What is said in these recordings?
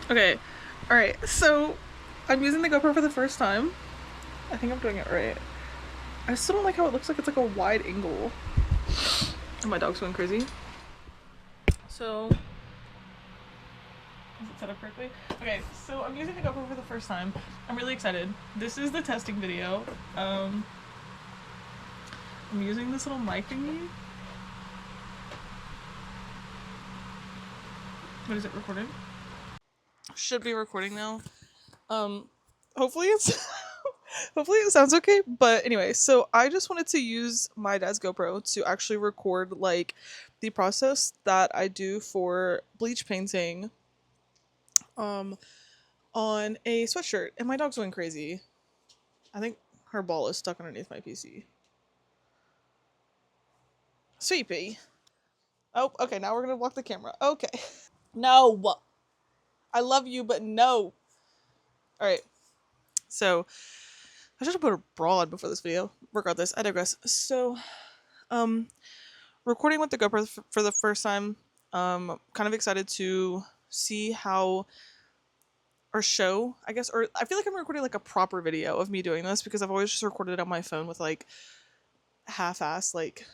Okay, alright, so I'm using the GoPro for the first time. I think I'm doing it right. I still don't like how it looks like it's like a wide angle. And my dog's going crazy. So, is it set up correctly? Okay, so I'm using the GoPro for the first time. I'm really excited. This is the testing video. I'm using this little mic thingy. What is it recording? Should be recording now. Hopefully it's hopefully it sounds okay. But anyway, so I just wanted to use my dad's GoPro to actually record like the process that I do for bleach painting um on a sweatshirt. And my dog's going crazy. I think her ball is stuck underneath my PC. Sweepy. Oh, okay, now we're gonna block the camera. Okay. No. I love you, but no. Alright. So I should have put a broad before this video. Regardless, I digress. So um recording with the GoPro for the first time. Kind of excited to see how or show, I guess, or I feel like I'm recording like a proper video of me doing this because I've always just recorded it on my phone with like half-ass like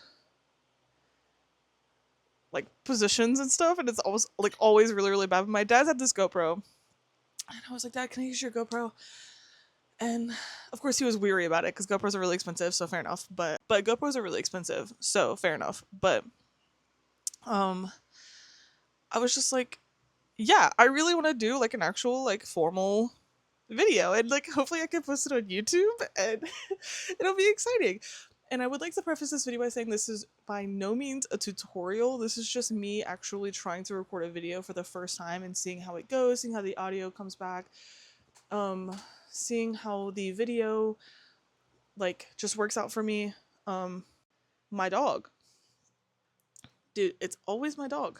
positions and stuff, and it's always really really bad. But my dad had this GoPro, and I was like, Dad, can I use your GoPro? And of course he was weary about it because GoPros are really expensive, so fair enough. But GoPros are really expensive, so fair enough. But um, I was just like, yeah, I really want to do like an actual like formal video and like hopefully I can post it on YouTube and it'll be exciting. And I would like to preface this video by saying this is by no means a tutorial. This is just me actually trying to record a video for the first time and seeing how it goes, seeing how the audio comes back, um, seeing how the video like just works out for me. My dog. Dude, it's always my dog.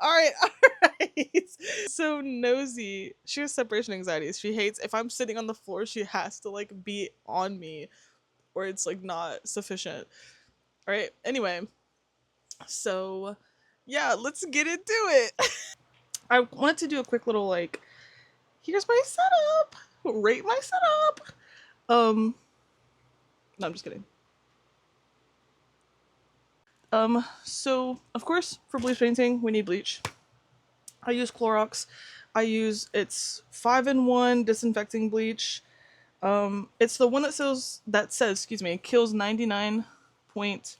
Alright, alright. So nosy. She has separation anxiety. She hates if I'm sitting on the floor, she has to like be on me or it's like not sufficient. Alright, anyway. So yeah, let's get into it. I wanted to do a quick little like, here's my setup. Rate my setup. No, I'm just kidding. So of course for bleach painting we need bleach. I use Clorox. I use it's 5-in-1 disinfecting bleach. It's the one that says excuse me kills 99 point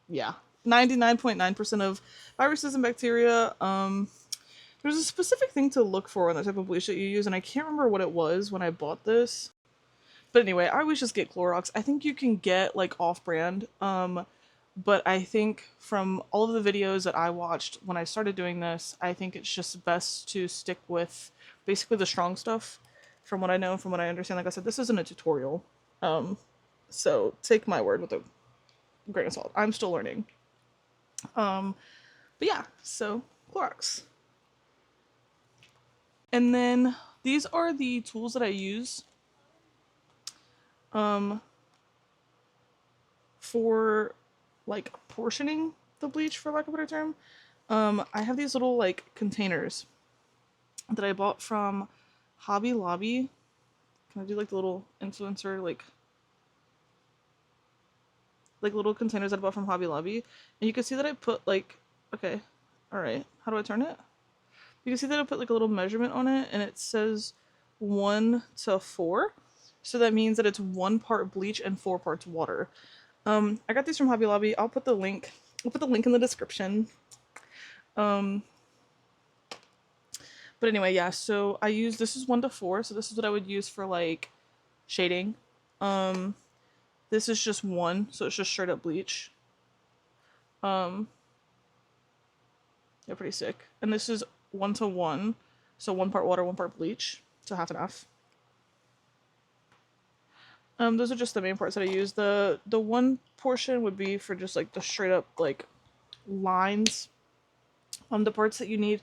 yeah 99.9% of viruses and bacteria. There's a specific thing to look for on the type of bleach that you use, and I can't remember what it was when I bought this. But anyway, I always just get Clorox. I think you can get like off-brand. But I think from all of the videos that I watched when I started doing this, I think it's just best to stick with basically the strong stuff. From what I know, from what I understand, like I said, this isn't a tutorial. Um, so take my word with a grain of salt. I'm still learning. Um, but yeah, so Clorox. And then these are the tools that I use um, for like portioning the bleach, for lack of a better term. I have these little like containers that I bought from Hobby Lobby. Can I do like the little influencer like little containers that I bought from Hobby Lobby? And you can see that I put like okay, all right. How do I turn it? You can see that I put like a little measurement on it, and it says 1 to 4. So that means that it's 1 part bleach and 4 parts water. I got these from Hobby Lobby. I'll put the link. I'll put the link in the description. Um, but anyway, yeah. So I use this is 1 to 4. So this is what I would use for like shading. Um, this is just 1, so it's just straight up bleach. They're pretty sick. And this is 1 to 1, so 1 part water, 1 part bleach, so half and half. Those are just the main parts that I use. The one portion would be for just like the straight up like lines the parts that you need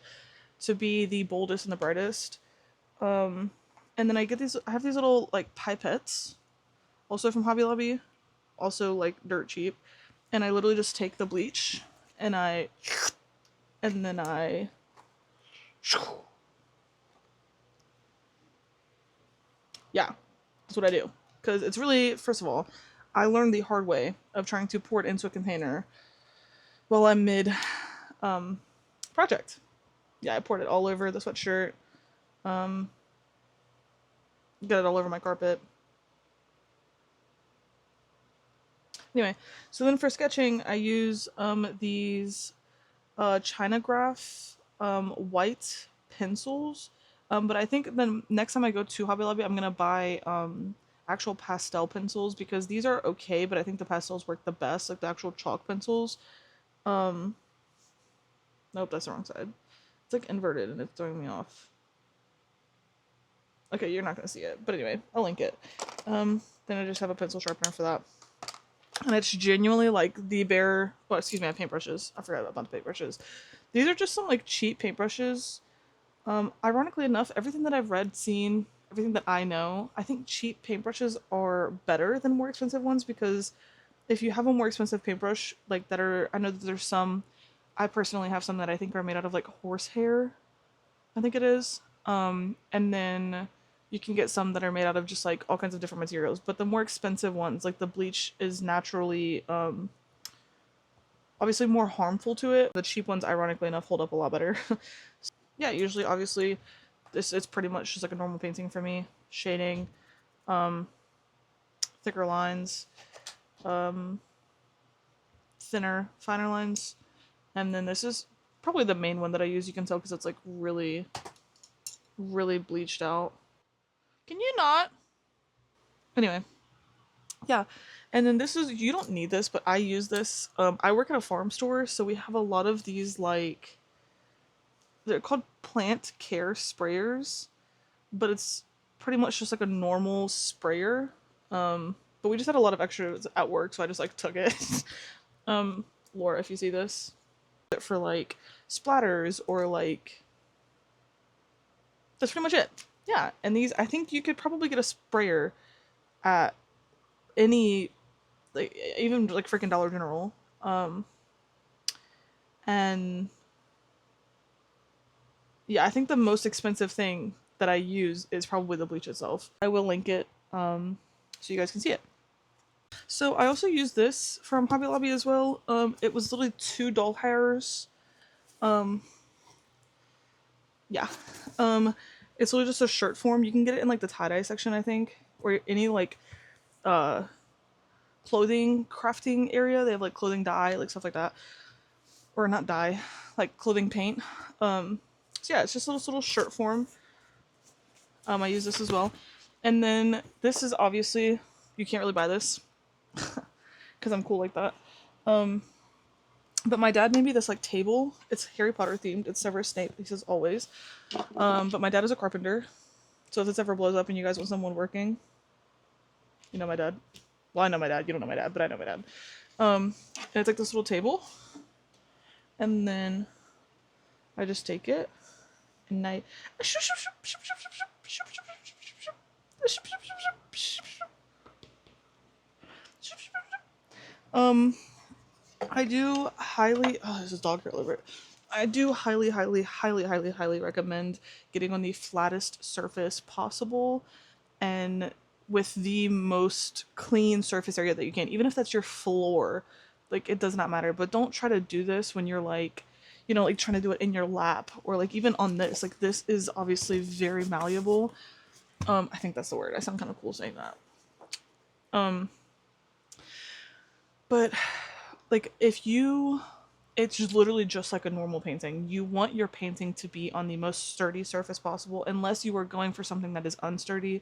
to be the boldest and the brightest. And then I have these little like pipettes, also from Hobby Lobby, also like dirt cheap. And I literally just take the bleach and then I yeah, that's what I do. Because it's really, first of all, I learned the hard way of trying to pour it into a container while I'm mid project. Yeah, I poured it all over the sweatshirt. Um, got it all over my carpet. Anyway, so then for sketching, I use these China Graph white pencils. But I think then next time I go to Hobby Lobby, I'm gonna buy actual pastel pencils because these are okay, but I think the pastels work the best, like the actual chalk pencils. Um, nope, that's the wrong side. It's like inverted and it's throwing me off. Okay, you're not gonna see it, but anyway, I'll link it. Then I just have a pencil sharpener for that. And it's genuinely like the bare, well, excuse me, I have paintbrushes. I forgot about the paintbrushes. These are just some like cheap paintbrushes. Ironically enough, everything that I've read, seen, everything that I know, I think cheap paintbrushes are better than more expensive ones because if you have a more expensive paintbrush, like that are, I know that there's some, I personally have some that I think are made out of like horsehair, I think it is. And then you can get some that are made out of just like all kinds of different materials. But the more expensive ones, like the bleach, is naturally obviously more harmful to it. The cheap ones, ironically enough, hold up a lot better. Yeah, usually, obviously, this is pretty much just like a normal painting for me. Shading, um, thicker lines, um, thinner, finer lines, and then this is probably the main one that I use. You can tell because it's like really, really bleached out. Can you not? Anyway, yeah. And then this is, you don't need this, but I use this. I work at a farm store, so we have a lot of these like, they're called plant care sprayers, but it's pretty much just like a normal sprayer. But we just had a lot of extras at work, so I just like took it. um, Laura, if you see this, for like splatters or like, that's pretty much it. Yeah, and these, I think you could probably get a sprayer at any, like even like freaking Dollar General. And yeah, I think the most expensive thing that I use is probably the bleach itself. I will link it so you guys can see it. So I also use this from Hobby Lobby as well. It was literally two doll hairs. Um, yeah. Um, it's literally just a shirt form. You can get it in like the tie-dye section, I think, or any like uh clothing crafting area. They have like clothing dye, like stuff like that, or not dye, like clothing paint. So yeah, it's just a little shirt form. I use this as well, and then this is obviously, you can't really buy this because I'm cool like that. Um, But my dad made me this like table. It's Harry Potter themed. It's Severus Snape. He says always. But my dad is a carpenter, so if this ever blows up and you guys want someone working, you know my dad. Well, I know my dad. You don't know my dad, but I know my dad. And it's like this little table, and then I just take it and I. Um, I do highly. Oh, there's a dog hair all over it. I do highly, highly, highly, highly, highly recommend getting on the flattest surface possible and with the most clean surface area that you can, even if that's your floor. Like, it does not matter. But don't try to do this when you're like, you know, like trying to do it in your lap or like even on this. Like, this is obviously very malleable. I think that's the word. I sound kind of cool saying that. Um, but like if you, it's just literally just like a normal painting. You want your painting to be on the most sturdy surface possible, unless you are going for something that is unsturdy.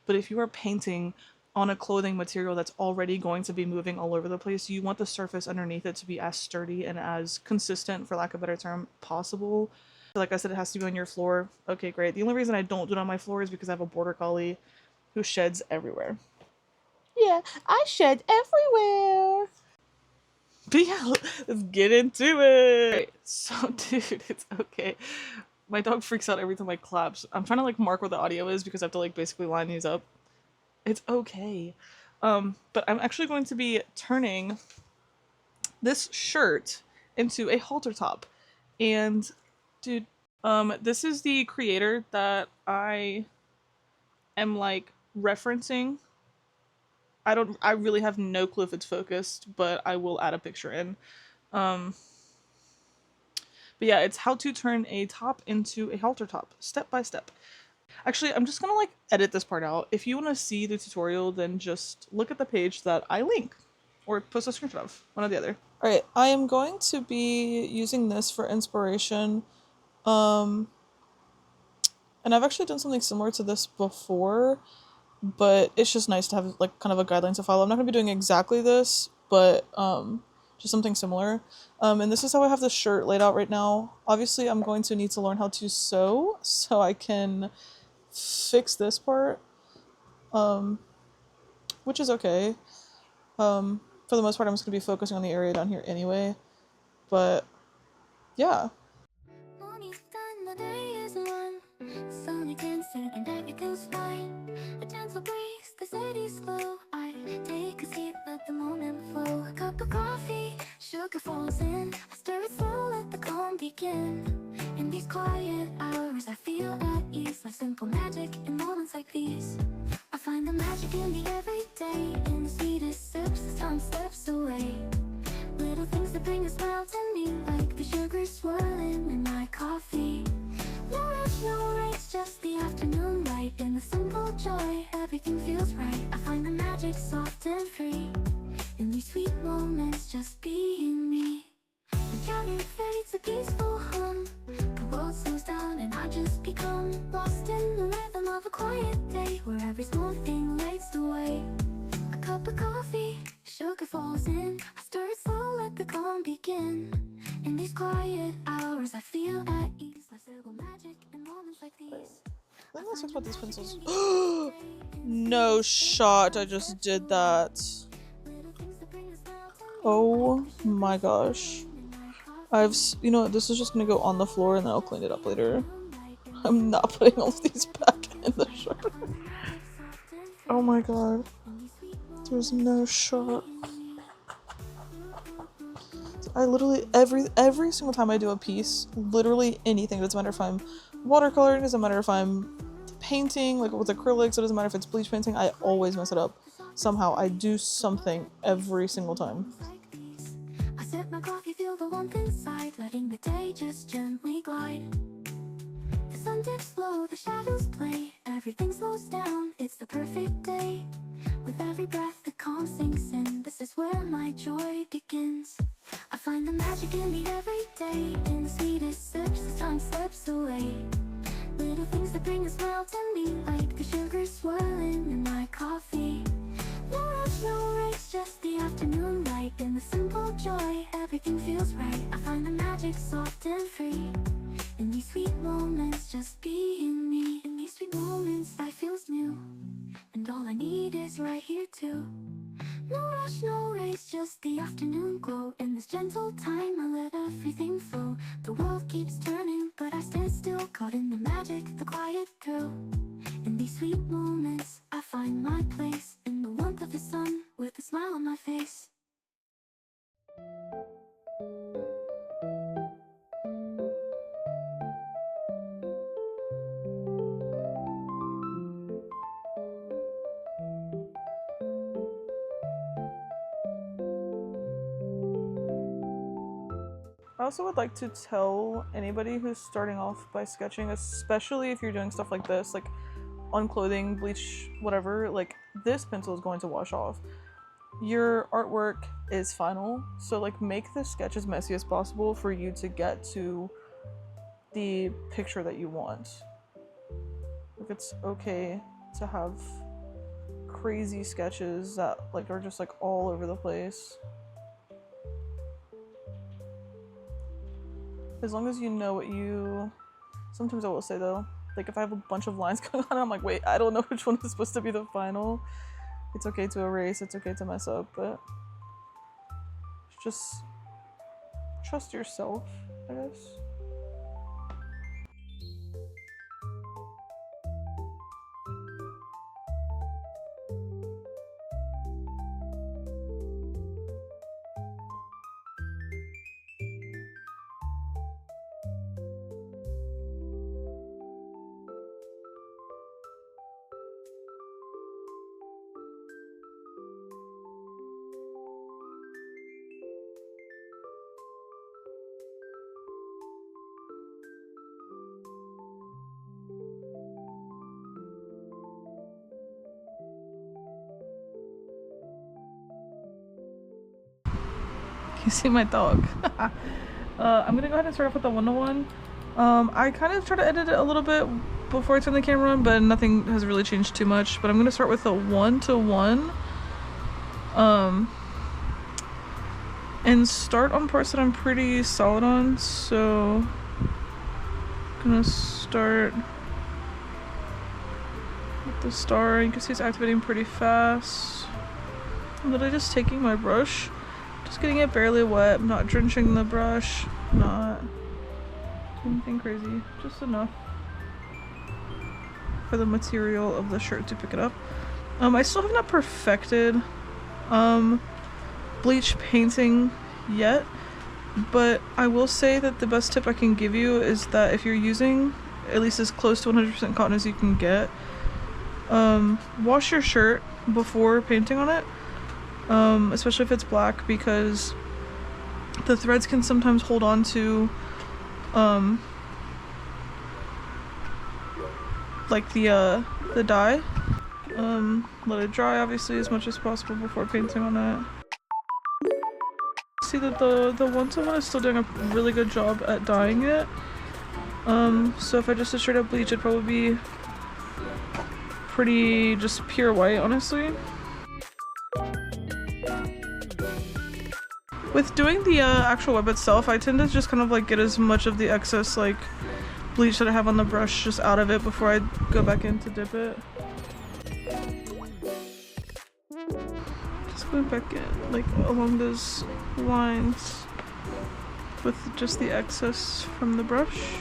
But if you are painting on a clothing material that's already going to be moving all over the place, you want the surface underneath it to be as sturdy and as consistent, for lack of a better term, possible. Like I said, it has to be on your floor. Okay, great. The only reason I don't do it on my floor is because I have a border collie who sheds everywhere. Yeah, I shed everywhere. But yeah, let's get into it. Right, so dude, it's okay. My dog freaks out every time I claps. I'm trying to like mark where the audio is because I have to like basically line these up. It's okay. But I'm actually going to be turning this shirt into a halter top. And dude, this is the creator that I am like referencing. I really have no clue if it's focused, but I will add a picture in. Um but yeah, it's how to turn a top into a halter top, step by step. Actually, I'm just gonna like edit this part out. If you want to see the tutorial, then just look at the page that I link or post a screenshot of, one or the other. Alright, I am going to be using this for inspiration. Um, and I've actually done something similar to this before, but it's just nice to have like kind of a guideline to follow. I'm not gonna be doing exactly this, but just something similar. And this is how I have the shirt laid out right now. Obviously, I'm going to need to learn how to sew so I can fix this part, which is okay. For the most part, I'm just gonna be focusing on the area down here anyway. But yeah. A gentle breeze, the city slow. I take a seat, let the moment flow. A cup of coffee, sugar falls in. I stir it slow, let the calm begin. In these quiet hours, I feel at ease. Like simple magic in moments like these. I find the magic in the everyday. In the sweetest sips, the sun slips away. Little things that bring a smile to me, like the sugar swirling in my coffee. No rush, no race, just the afternoon light. In the simple joy, everything feels right. I find the magic soft and free. In these sweet moments, just being me. The counting fades, a peaceful hum. The world slows down and I just become lost in the rhythm of a quiet day, where every small thing lights the way. A cup of coffee, sugar falls in. I stir it slow, let the calm begin. In these quiet hours, I feel at ease. Like simple magic in moments like these. Let me talk about these pencils. No shot, I just did that. Oh my gosh. You know what, this is just gonna go on the floor and then I'll clean it up later. I'm not putting all of these back in the shirt. Oh my god. There's no shot. I literally, every single time I do a piece, literally anything, it doesn't matter if I'm watercoloring, it doesn't matter if I'm painting, like with acrylics, it doesn't matter if it's bleach painting, I always mess it up. Somehow, I do something every single time. I sip my coffee, feel the warmth inside, letting the day just gently glide. The sun dips low, the shadows play, everything slows down, it's the perfect day. With every breath, the calm sinks in, this is where my joy begins. I find the magic in the everyday, in the sweetest sips, the time slips away. Little things that bring a smile to me, like the sugar swirling in my coffee. No rush, no race, just the afternoon light. In the simple joy, everything feels right. I find the magic soft and free. In these sweet moments, just being me. In these sweet moments, life feels new, and all I need is right here too. No rush, no race, just the afternoon glow. In this gentle time, I let everything flow. The world keeps turning, but I stand still, caught in the magic, the quiet thrill. In these sweet moments, I find my place. In the warmth of the sun, with a smile on my face. I also would like to tell anybody who's starting off by sketching, especially if you're doing stuff like this, like on clothing, bleach, whatever, like this pencil is going to wash off. Your artwork is final, so like make the sketch as messy as possible for you to get to the picture that you want. Like it's okay to have crazy sketches that like are just like all over the place. As long as you know what you... Sometimes I will say though, like if I have a bunch of lines going on, I'm like, wait, I don't know which one is supposed to be the final. It's okay to erase, it's okay to mess up, but just trust yourself, I guess. You see my dog. I'm gonna go ahead and start off with the 1-to-1. I kind of try to edit it a little bit before I turn the camera on, but nothing has really changed too much. But I'm gonna start with the 1-to-1. And start on parts that I'm pretty solid on. So I'm gonna start with the star. You can see it's activating pretty fast. I'm literally just taking my brush, just getting it barely wet, not drenching the brush, not doing anything crazy, just enough for the material of the shirt to pick it up. I still have not perfected bleach painting yet, but I will say that the best tip I can give you is that if you're using at least as close to 100% cotton as you can get, wash your shirt before painting on it. Especially if it's black, because the threads can sometimes hold on to like the dye. Let it dry obviously as much as possible before painting on it. See that the 1-to-1 is still doing a really good job at dyeing it. So if I just did straight up bleach, it'd probably be pretty just pure white, honestly. With doing the actual web itself, I tend to just kind of like get as much of the excess like bleach that I have on the brush just out of it before I go back in to dip it. Just going back in like along those lines with just the excess from the brush.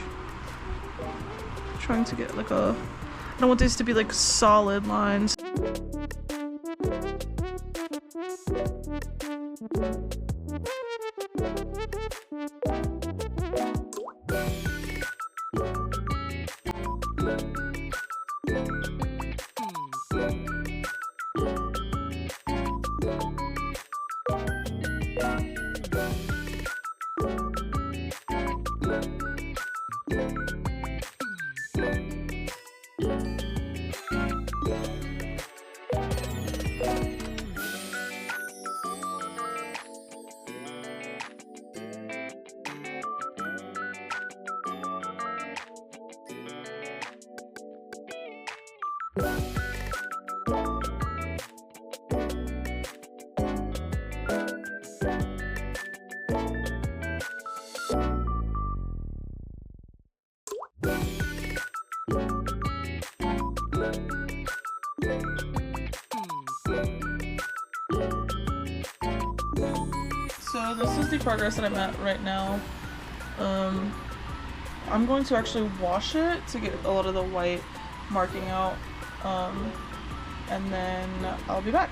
Trying to get like a, I don't want these to be like solid lines. So this is the progress that I'm at right now. I'm going to actually wash it to get a lot of the white marking out, and then I'll be back.